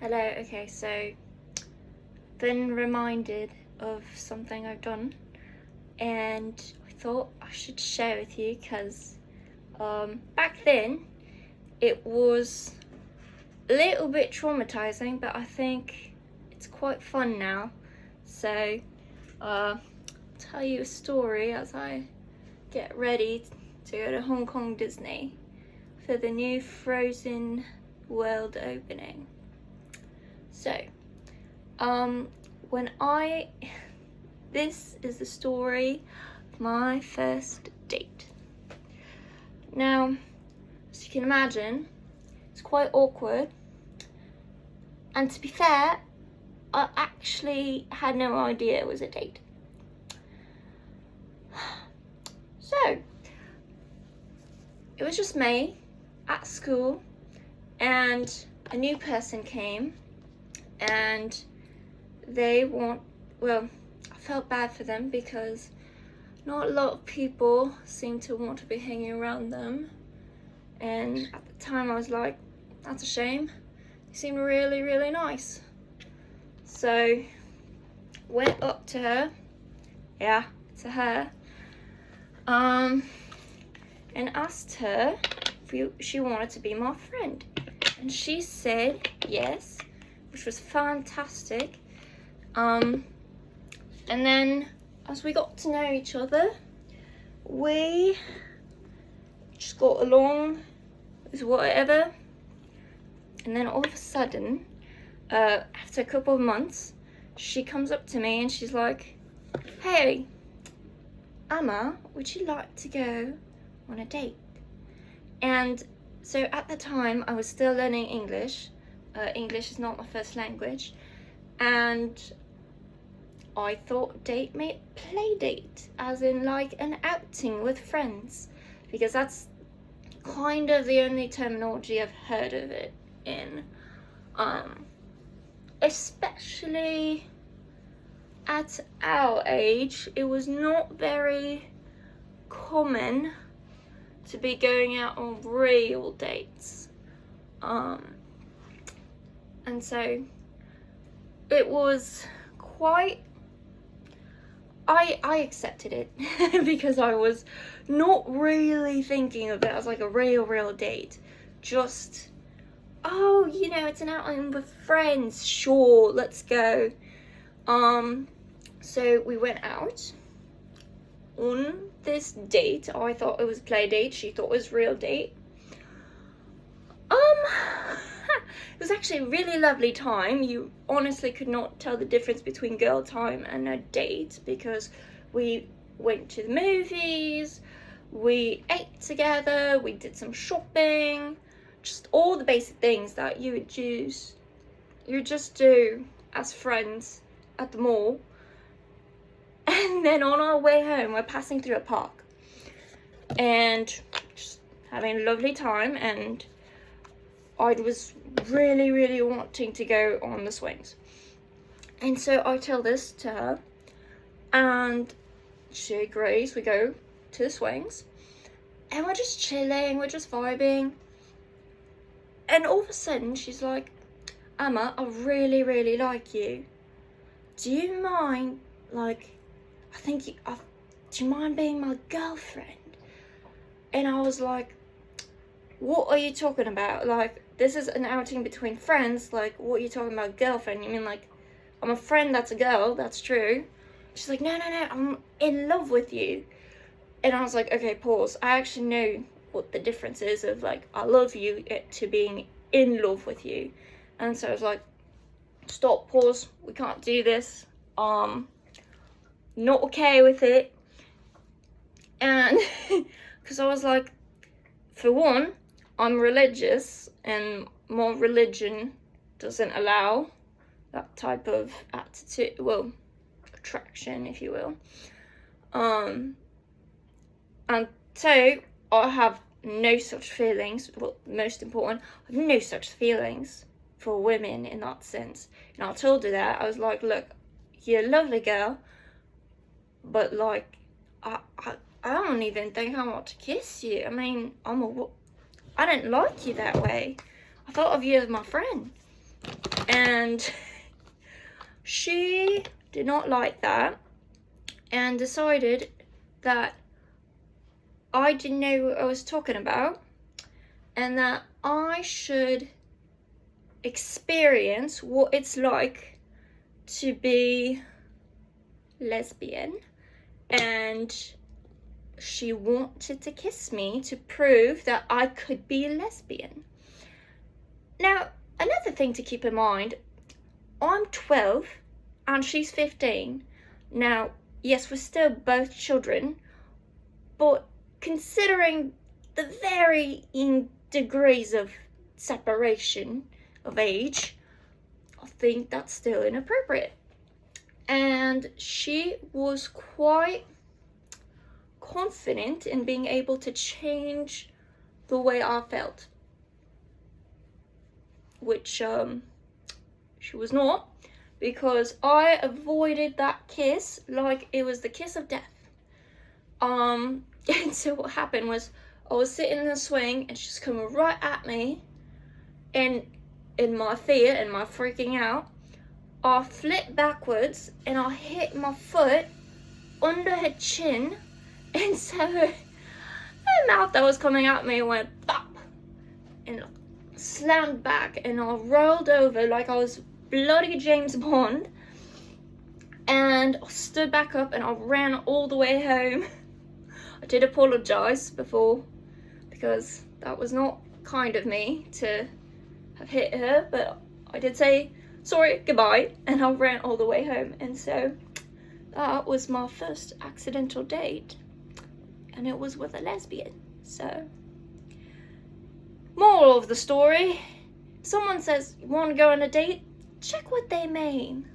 Hello, okay, so been reminded of something I've done and I thought I should share with you because back then it was a little bit traumatizing, but I think it's quite fun now. So I'll tell you a story as I get ready to go to Hong Kong Disney for the new Frozen World opening. So this is the story of my first date. Now, as you can imagine, it's quite awkward, and to be fair, I actually had no idea it was a date. So it was just me at school, and a new person came, and I felt bad for them because not a lot of people seem to want to be hanging around them, and at the time I was like, that's a shame. They seemed really, really nice. So went up to her, to her, and asked her if she wanted to be my friend, and she said yes, which was fantastic. And then as we got to know each other, we just got along with whatever. And then all of a sudden, after a couple of months, she comes up to me and she's like, "Hey, Emma, would you like to go on a date?" And so at the time, I was still learning English. English is not my first language. And I thought date meant play date, as in like an outing with friends, because that's kind of the only terminology I've heard of it in. Especially at our age, it was not very common to be going out on real dates. And so it was quite, I accepted it because I was not really thinking of it as like a real date. Just, oh, it's an outing with friends, sure, let's go. So we went out on this date. I thought it was a play date, she thought it was a real date. It was actually a really lovely time. You honestly could not tell the difference between girl time and a date, because we went to the movies, we ate together, we did some shopping, just all the basic things that you just do as friends at the mall. And then on our way home, we're passing through a park and just having a lovely time, and I was really wanting to go on the swings. And so I tell this to her, and she agrees. We go to the swings, and we're just chilling, we're just vibing. And all of a sudden, she's like, "Emma, I really like you. Do you mind, do you mind being my girlfriend?" And I was like, "What are you talking about? Like, this is an outing between friends. Like, what are you talking about, girlfriend? You mean like, I'm a friend that's a girl, that's true." She's like, no, I'm in love with you. And I was like, okay, pause. I actually know what the difference is of like, I love you to being in love with you. And so I was like, stop, pause, we can't do this. Not okay with it. And because I was like, for one, I'm religious, and my religion doesn't allow that type of attitude, well, attraction, if you will. And so I have no such feelings. Well, most important, I have no such feelings for women in that sense. And I told her that. I was like, look, you're a lovely girl, but like, I don't even think I want to kiss you. I mean, I don't like you that way. I thought of you as my friend. And she did not like that and decided that I didn't know what I was talking about and that I should experience what it's like to be lesbian, and she wanted to kiss me to prove that I could be lesbian. Now, another thing to keep in mind, I'm 12 and she's 15. Now, yes, we're still both children, but considering the varying degrees of separation of age, I think that's still inappropriate. And she was quite confident in being able to change the way I felt, which she was not, because I avoided that kiss like it was the kiss of death. And so what happened was I was sitting in the swing and she's coming right at me, and in my fear and my freaking out, I flipped backwards and I hit my foot under her chin, and so her mouth that was coming at me went pop and slammed back, and I rolled over like I was bloody James Bond, and I stood back up and I ran all the way home. I did apologize before, because that was not kind of me to have hit her, but I did say sorry, goodbye, and I ran all the way home. And so that was my first accidental date, and it was with a lesbian. So, moral of the story, someone says you want to go on a date, check what they mean.